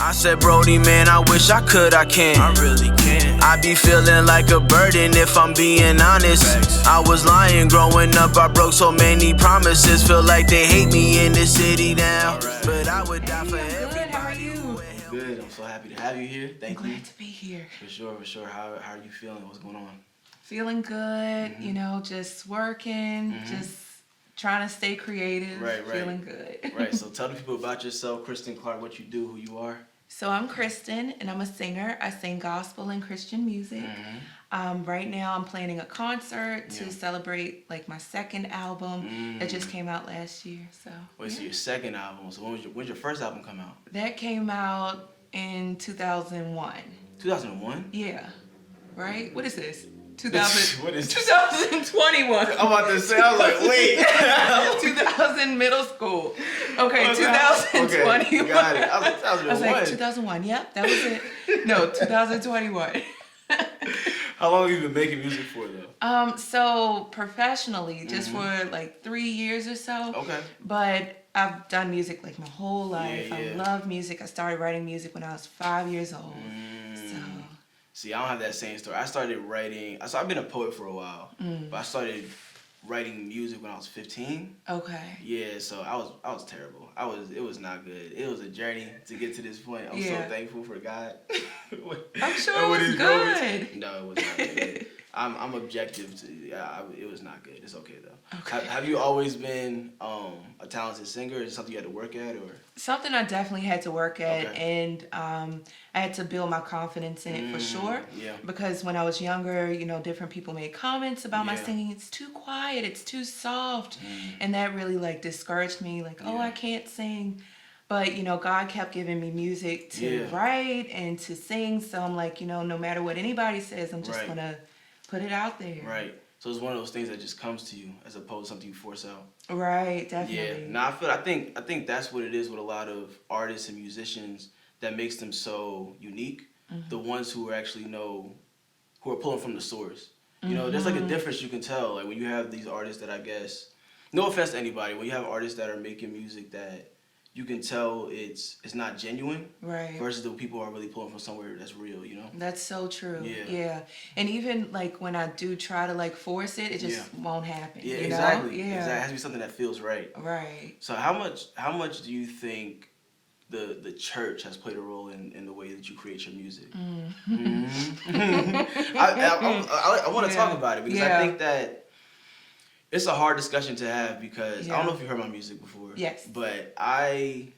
I said, Brody, man, I wish I could, I can't. I really can't. I be feeling like a burden if I'm being honest. Facts. I was lying growing up, I broke so many promises. Feel like they hate me in the city now. Right. But I would die for everybody. How are you? Good. I'm so happy to have you here. Thank you. Glad to be here. For sure. How are you feeling? What's going on? Feeling good, you know, just working, just trying to stay creative. Right. Feeling good. Right. So tell the people about yourself, Kristin Clark, what you do, who you are. So I'm Kristin, and I'm a singer. I sing gospel and Christian music. Right now, I'm planning a concert to celebrate like my second album that just came out last year. So. Wait, so your second album? So when's your first album come out? That came out in 2001. 2001? Yeah. Right? What is this? 2000. What is this? 2021. I'm about to say, I was like, wait. 2000 middle school. Okay, 2021. Okay, got it. I was like, 2001. 2001. Yep, that was it. No, 2021. How long have you been making music for, though? So professionally, just for like 3 years or so. Okay. But I've done music like my whole life. Yeah. I love music. I started writing music when I was 5 years old. So. See, I don't have that same story. I started writing. So I've been a poet for a while, but I started writing music when I was 15. Okay. Yeah, so I was terrible. It was not good. It was a journey to get to this point. I'm so thankful for God. I'm sure it was good. No, it was not good. I'm objective to it was not good. It's okay though. Okay. Have you always been a talented singer? Is it something you had to work at, or something I definitely had to work at, and I had to build my confidence in it for sure. Yeah. Because when I was younger, you know, different people made comments about my singing. It's too quiet. It's too soft, and that really like discouraged me. Like, oh, I can't sing. But, you know, God kept giving me music to write and to sing. So I'm like, you know, no matter what anybody says, I'm just going to put it out there. Right. So it's one of those things that just comes to you as opposed to something you force out. Right, definitely. Yeah. No, I think that's what it is with a lot of artists and musicians that makes them so unique. The ones who actually know, who are pulling from the source. You know, there's like a difference you can tell. Like when you have these artists that I guess, no offense to anybody, when you have artists that are making music that you can tell it's not genuine, right? Versus the people who are really pulling from somewhere that's real, you know? That's so true. Yeah. And even like when I do try to like force it, it just won't happen. Yeah, you exactly. know? Yeah. Exactly. It has to be something that feels right. Right. So how much do you think the church has played a role in the way that you create your music? I want to talk about it because I think that it's a hard discussion to have because I don't know if you heard my music before. Yes. But I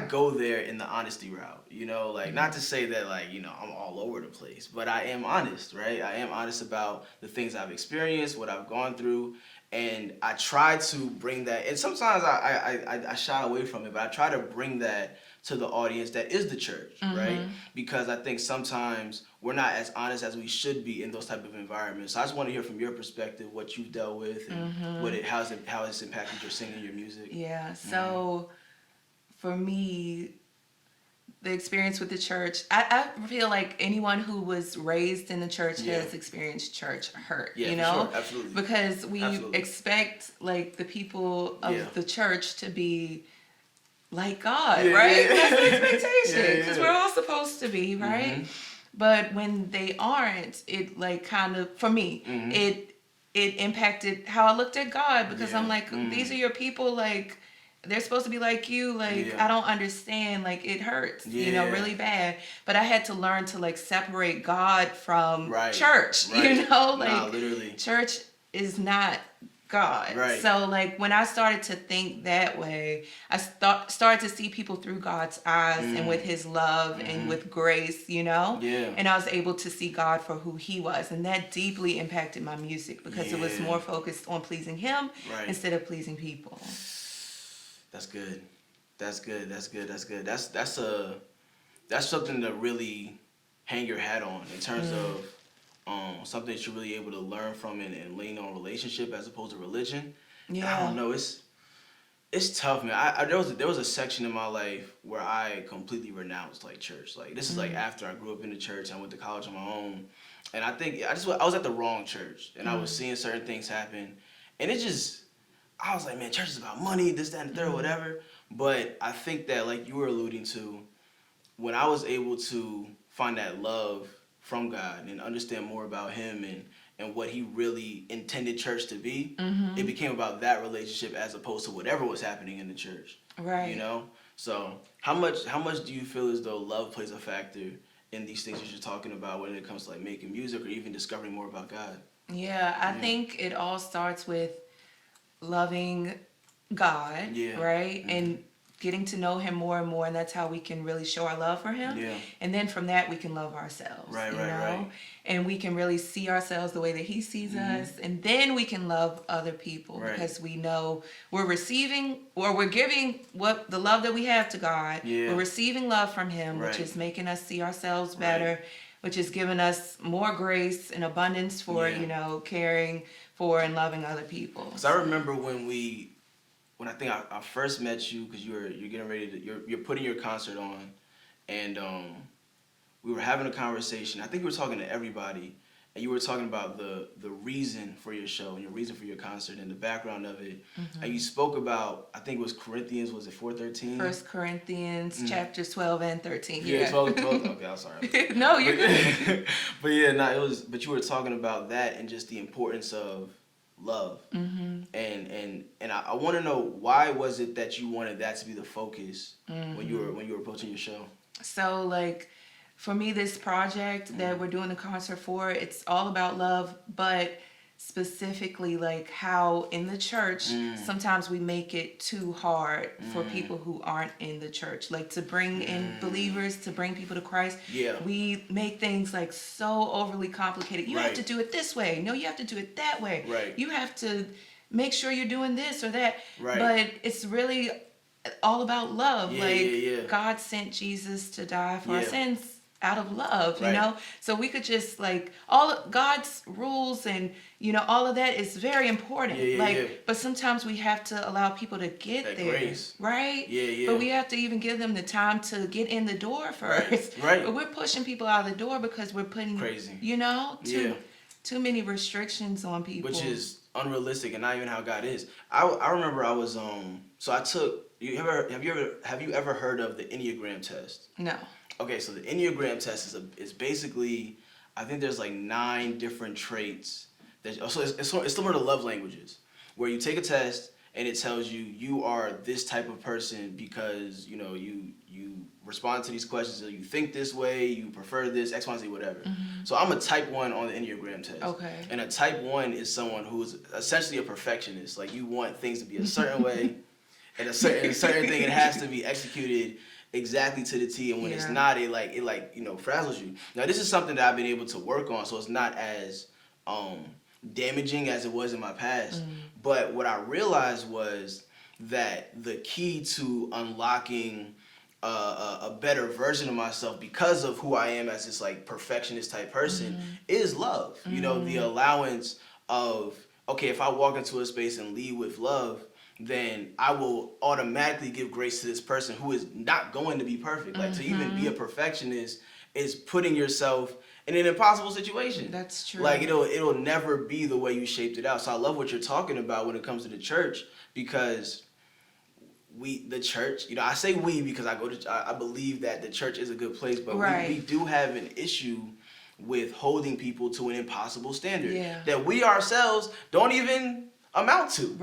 go there in the honesty route, you know, like not to say that like, you know, I'm all over the place, but I am honest, right? I am honest about the things I've experienced, what I've gone through, and I try to bring that, and sometimes I shy away from it, but I try to bring that to the audience that is the church, right? Because I think sometimes we're not as honest as we should be in those type of environments. So I just want to hear from your perspective what you've dealt with and how it's impacted your singing, your music. Yeah. So for me, the experience with the church, I feel like anyone who was raised in the church has experienced church hurt, you know? Sure. Absolutely. Because we expect like the people of the church to be like God, right? That's the expectation, because we're all supposed to be, right? But when they aren't, it like kind of, for me, it impacted how I looked at God, because I'm like, these are your people, like, they're supposed to be like you, like, I don't understand, like, it hurts, you know, really bad. But I had to learn to, like, separate God from church, you know? Like, literally. Church is not God. Right. So, like, when I started to think that way, I started to see people through God's eyes and with his love and with grace, you know? Yeah. And I was able to see God for who he was. And that deeply impacted my music because it was more focused on pleasing him instead of pleasing people. That's good. That's something to really hang your hat on in terms of something that you're really able to learn from and lean on relationship as opposed to religion. Yeah. I don't know. It's tough, man. There was a section in my life where I completely renounced like church. Like this is like after I grew up in the church and I went to college on my own, and I think I was at the wrong church and I was seeing certain things happen, and I was like, man, church is about money, this, that, and the third, whatever. But I think that, like you were alluding to, when I was able to find that love from God and understand more about Him and what He really intended church to be, it became about that relationship as opposed to whatever was happening in the church. Right. You know? So how much do you feel as though love plays a factor in these things that you're talking about when it comes to like making music or even discovering more about God? Yeah, I think it all starts with loving God, right? And getting to know Him more and more, and that's how we can really show our love for Him. Yeah. And then from that, we can love ourselves, Right. And we can really see ourselves the way that He sees us, and then we can love other people because we know we're receiving or we're giving what the love that we have to God. Yeah. We're receiving love from Him, which is making us see ourselves better, which is giving us more grace and abundance for, caring for and loving other people. So I remember when I think I first met you, because you're getting ready to you're putting your concert on, and we were having a conversation. I think we were talking to everybody, and you were talking about the reason for your show and your reason for your concert and the background of it. And you spoke about, I think it was Corinthians, was it 4:13? 1 Corinthians chapters 12 and 13. Yeah, 12. Okay, I'm sorry. No, you're good. But yeah, no, it was. But you were talking about that and just the importance of love. And I want to know, why was it that you wanted that to be the focus when you were approaching your show? So like, for me, this project that we're doing the concert for, it's all about love, but specifically like how in the church sometimes we make it too hard for people who aren't in the church, like to bring in believers, to bring people to Christ. We make things like so overly complicated. You have to do it this way. No, you have to do it that way. You have to make sure you're doing this or that. But it's really all about love. God sent Jesus to die for our sins out of love, you know? So we could just like, all of God's rules and, all of that is very important. But sometimes we have to allow people to get that there. Grace. Right? But we have to even give them the time to get in the door first. But we're pushing people out of the door because we're putting, too many restrictions on people. Which is unrealistic and not even how God is. I remember I was, so I took, have you ever heard of the Enneagram test? No. Okay, so the Enneagram test is basically, I think there's like 9 different traits. So it's similar to love languages, where you take a test and it tells you are this type of person because you respond to these questions. So you think this way, you prefer this, X, Y, Z, whatever. So I'm a type 1 on the Enneagram test. Okay. And a type 1 is someone who is essentially a perfectionist. Like, you want things to be a certain way, and a certain thing, it has to be executed exactly to the T, and when it's not, it frazzles you. Now, this is something that I've been able to work on, so it's not as damaging as it was in my past. But what I realized was that the key to unlocking a better version of myself, because of who I am as this like perfectionist type person, is love. The allowance of, okay, if I walk into a space and lead with love, then I will automatically give grace to this person who is not going to be perfect. Like, to even be a perfectionist is putting yourself in an impossible situation. That's true. Like, it'll never be the way you shaped it out. So I love what you're talking about when it comes to the church, because the church, I say we because I believe that the church is a good place, but we do have an issue with holding people to an impossible standard that we ourselves don't even amount to.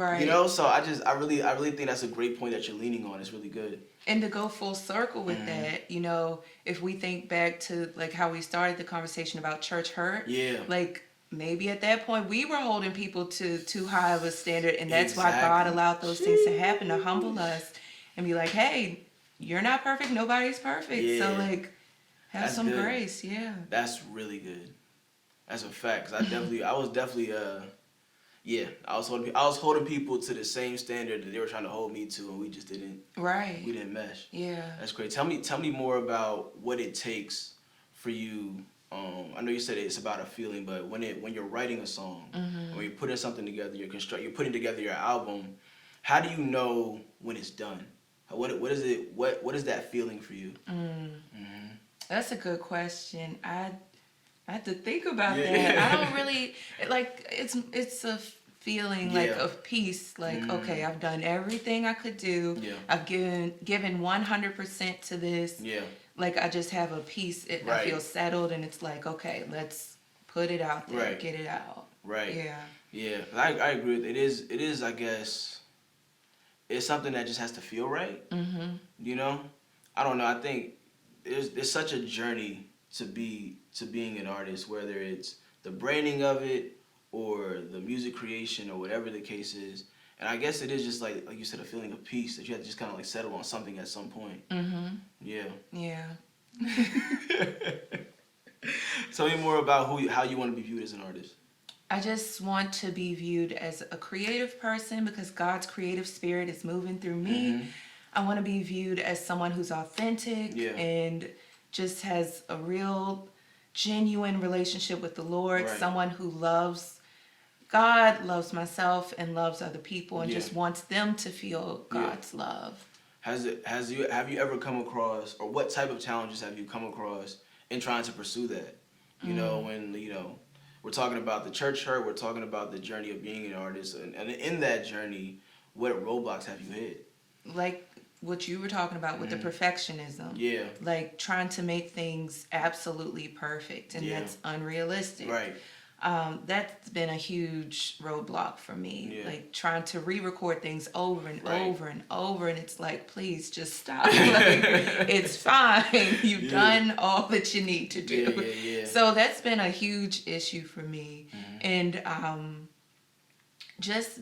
So I really think that's a great point that you're leaning on. It's really good. And to go full circle with that, if we think back to like how we started the conversation about church hurt, like maybe at that point we were holding people to too high of a standard, and that's why God allowed those things to happen, to humble us and be like, hey, you're not perfect, nobody's perfect, so like have some grace. That's really good. That's a fact. 'Cause I was holding people to the same standard that they were trying to hold me to, and we just didn't. We didn't mesh. That's great. Tell me more about what it takes for you. I know you said it's about a feeling, but when you're writing a song, when you're putting something together, you're putting together your album, how do you know when it's done? What is that feeling for you? That's a good question. I have to think about that. I don't really it's a feeling like of peace. Like, okay, I've done everything I could do. I've given 100% to this. like I just have a peace. I feel settled, and it's like, okay, let's put it out there, get it out. Right. Yeah. Yeah. I agree with it. It is. I guess it's something that just has to feel right. Mm-hmm. You know, I don't know. I think there's such a journey to being an artist, whether it's the branding of it or the music creation or whatever the case is. And I guess it is just like you said, a feeling of peace that you have to just kind of like settle on something at some point. Mm-hmm. Yeah. Yeah. Tell me more about how you want to be viewed as an artist. I just want to be viewed as a creative person because God's creative spirit is moving through me. Mm-hmm. I want to be viewed as someone who's authentic and just has a real, genuine relationship with the Lord. Someone who loves God, loves myself, and loves other people, and just wants them to feel God's love. Have you ever come across, or what type of challenges have you come across in trying to pursue that? You know, when we're talking about the church hurt, we're talking about the journey of being an artist, and in that journey, what roadblocks have you hit? Like what you were talking about with the perfectionism. Yeah. Like trying to make things absolutely perfect, and that's unrealistic. Right. That's been a huge roadblock for me. Like trying to re-record things over and over and over, and it's like, please just stop. Like, it's fine. You've done all that you need to do. So that's been a huge issue for me, and just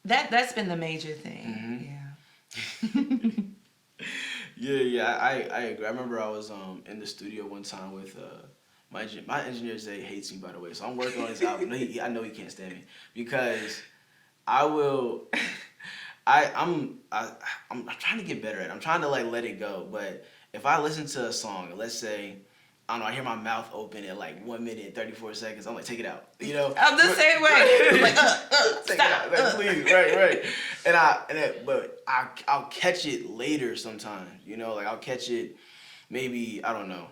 that's been the major thing. I agree. I remember I was in the studio one time with my engineer Zay hates me, by the way, so I'm working on his album. I know he can't stand me because I'm trying to get better at it. I'm trying to like let it go, but if I listen to a song, let's say, I don't know, I hear my mouth open at like 1 minute and 34 seconds, I'm like, take it out. You know? I'm the same way. I'm like, take stop. it out. Like, please, right. But I'll catch it later sometimes, you know? Like, I'll catch it maybe, I don't know,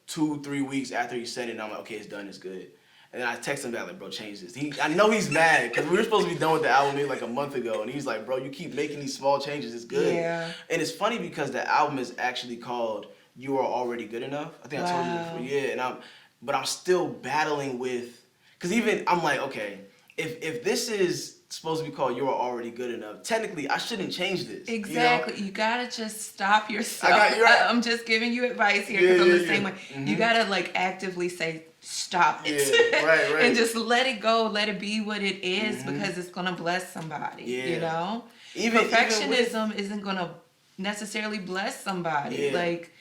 2-3 weeks after he said it, and I'm like, okay, it's done, it's good. And then I text him back, like, bro, change this. I know he's mad, because we were supposed to be done with the album maybe like a month ago, and he's like, bro, you keep making these small changes, it's good. Yeah. And it's funny because the album is actually called You Are Already Good Enough. I think I told you that before. Yeah, but I'm still battling with, because even, I'm like, okay, if this is supposed to be called You Are Already Good Enough, technically I shouldn't change this. Exactly. You gotta just stop yourself. You're right. I'm just giving you advice here because I'm the same way. Mm-hmm. You gotta like actively say stop it. Right. And just let it go, let it be what it is, because it's gonna bless somebody. You know? Perfectionism isn't gonna necessarily bless somebody. Like,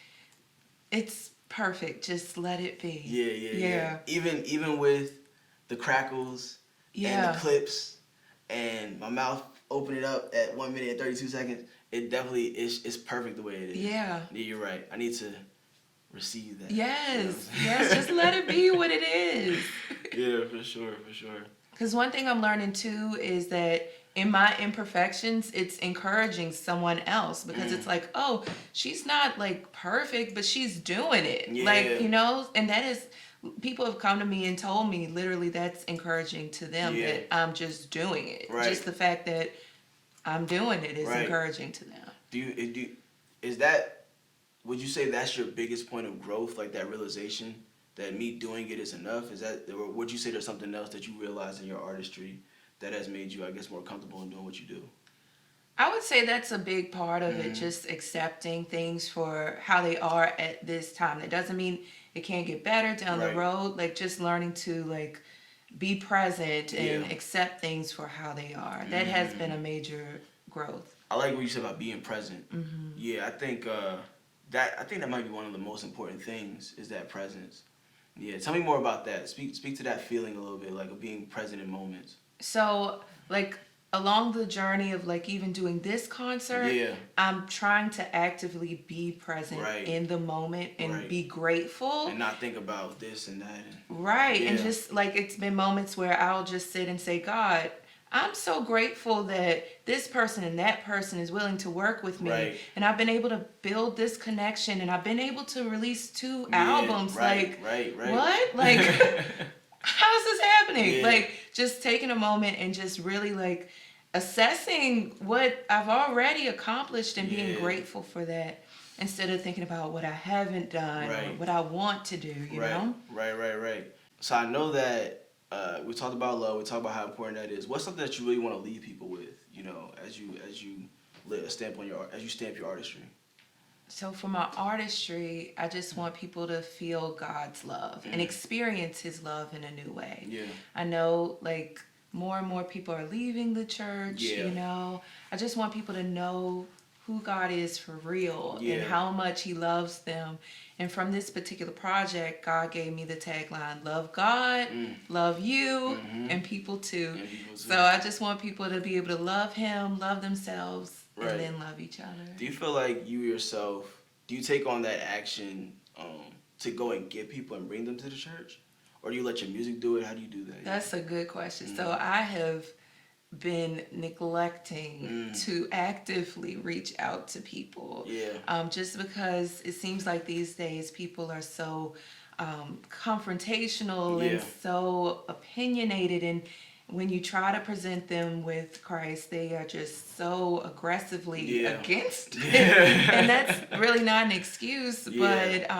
it's perfect. Just let it be. Yeah. Even with the crackles and the clips and my mouth opening up at 1 minute and 32 seconds, it definitely is perfect the way it is. Yeah, you're right. I need to receive that. Yes, just let it be what it is. Yeah, for sure. Because one thing I'm learning too is that in my imperfections, it's encouraging someone else, because it's like, oh, she's not like perfect, but she's doing it. Like, you know, and that is, people have come to me and told me literally that's encouraging to them, that I'm just doing it. Just the fact that I'm doing it is encouraging to them. Would you say that's your biggest point of growth, like that realization that me doing it is enough? Or would you say there's something else that you realized in your artistry that has made you, I guess, more comfortable in doing what you do? I would say that's a big part of it, just accepting things for how they are at this time. That doesn't mean it can't get better down the road. Like, just learning to like be present and accept things for how they are. That has been a major growth. I like what you said about being present. Yeah, I think that might be one of the most important things, is that presence. Yeah, tell me more about that. Speak to that feeling a little bit, like of being present in moments. So, like, along the journey of like even doing this concert, I'm trying to actively be present in the moment and be grateful. And not think about this and that. And just like, it's been moments where I'll just sit and say, God, I'm so grateful that this person and that person is willing to work with me. And I've been able to build this connection, and I've been able to release 2 albums. What? Like, how is this happening? Like, just taking a moment and just really like assessing what I've already accomplished and being grateful for that. instead of thinking about what I haven't done or Right. what I want to do, you know? Right. So I know that we talked about love. We talked about how important that is. What's something that you really want to leave people with? You know, as you stamp your artistry. So for my artistry, I just want people to feel God's love and experience his love in a new way. Yeah. I know like more and more people are leaving the church, Yeah. you know. I just want people to know who God is for real Yeah. and how much he loves them. And from this particular project, God gave me the tagline, love God, love you, and people too. So I just want people to be able to love him, love themselves, Right. and then love each other. Do you feel like you yourself, do you take on that action to go and get people and bring them to the church? Or do you let your music do it? How do you do that? That's a good question. So I have been neglecting to actively reach out to people. Yeah. Just because it seems like these days people are so confrontational and so opinionated, and when you try to present them with Christ, they are just so aggressively against it. And that's really not an excuse, but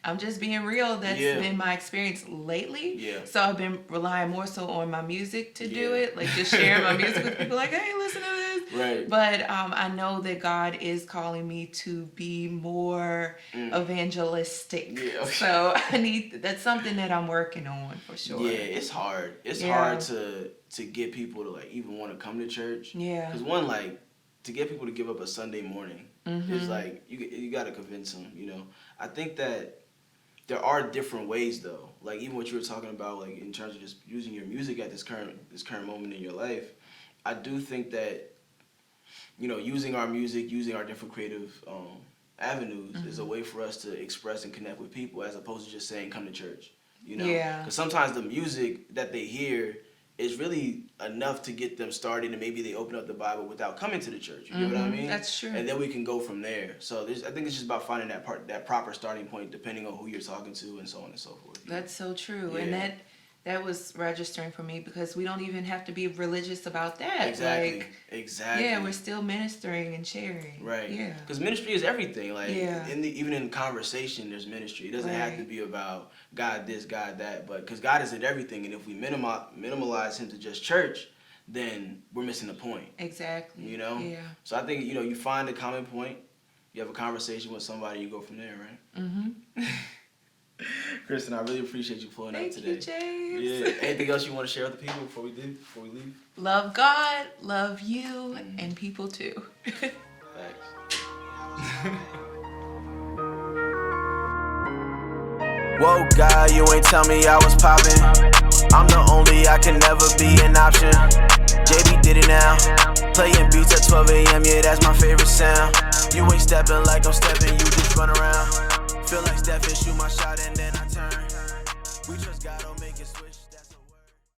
I'm just being real. That's been my experience lately. Yeah. So I've been relying more so on my music to do it, like just sharing my music with people like, hey, listen to this. Right. But I know that God is calling me to be more evangelistic. Yeah, okay. So that's something that I'm working on for sure. Yeah, it's hard. It's hard to get people to like even want to come to church. Yeah. Because one, like, to get people to give up a Sunday morning is like you got to convince them. You know, I think that there are different ways though. Like even what you were talking about, like in terms of just using your music at this current moment in your life, I do think that, you know, using our music, using our different creative avenues is a way for us to express and connect with people as opposed to just saying come to church. You know, because sometimes the music that they hear is really enough to get them started, and maybe they open up the Bible without coming to the church. You know what I mean? That's true. And then we can go from there. So I think it's just about finding that proper starting point, depending on who you're talking to, and so on and so forth. That's so true, Yeah. and that was registering for me because we don't even have to be religious about that. Exactly. Yeah, we're still ministering and sharing. Right. Yeah. Because ministry is everything. Like Yeah. even in conversation, there's ministry. It doesn't have to be about God this, God that, but because God is in everything, and if we minimalize Him to just church, then we're missing the point. Exactly. You know. Yeah. So I think, you know, you find a common point, you have a conversation with somebody, you go from there, right? Mm-hmm. Kristin, I really appreciate you pulling up today. Thank you, JAiMS. Yeah. Anything else you want to share with the people before we leave? Love God, love you, and people too. Thanks. Whoa, God, you ain't tell me I was poppin'. I'm the only, I can never be an option. JB did it now. Playing beats at 12 a.m., yeah, that's my favorite sound. You ain't steppin' like I'm steppin', you just run around. Feel like Stephen, shoot my shot and then I turn. We just gotta make it switch.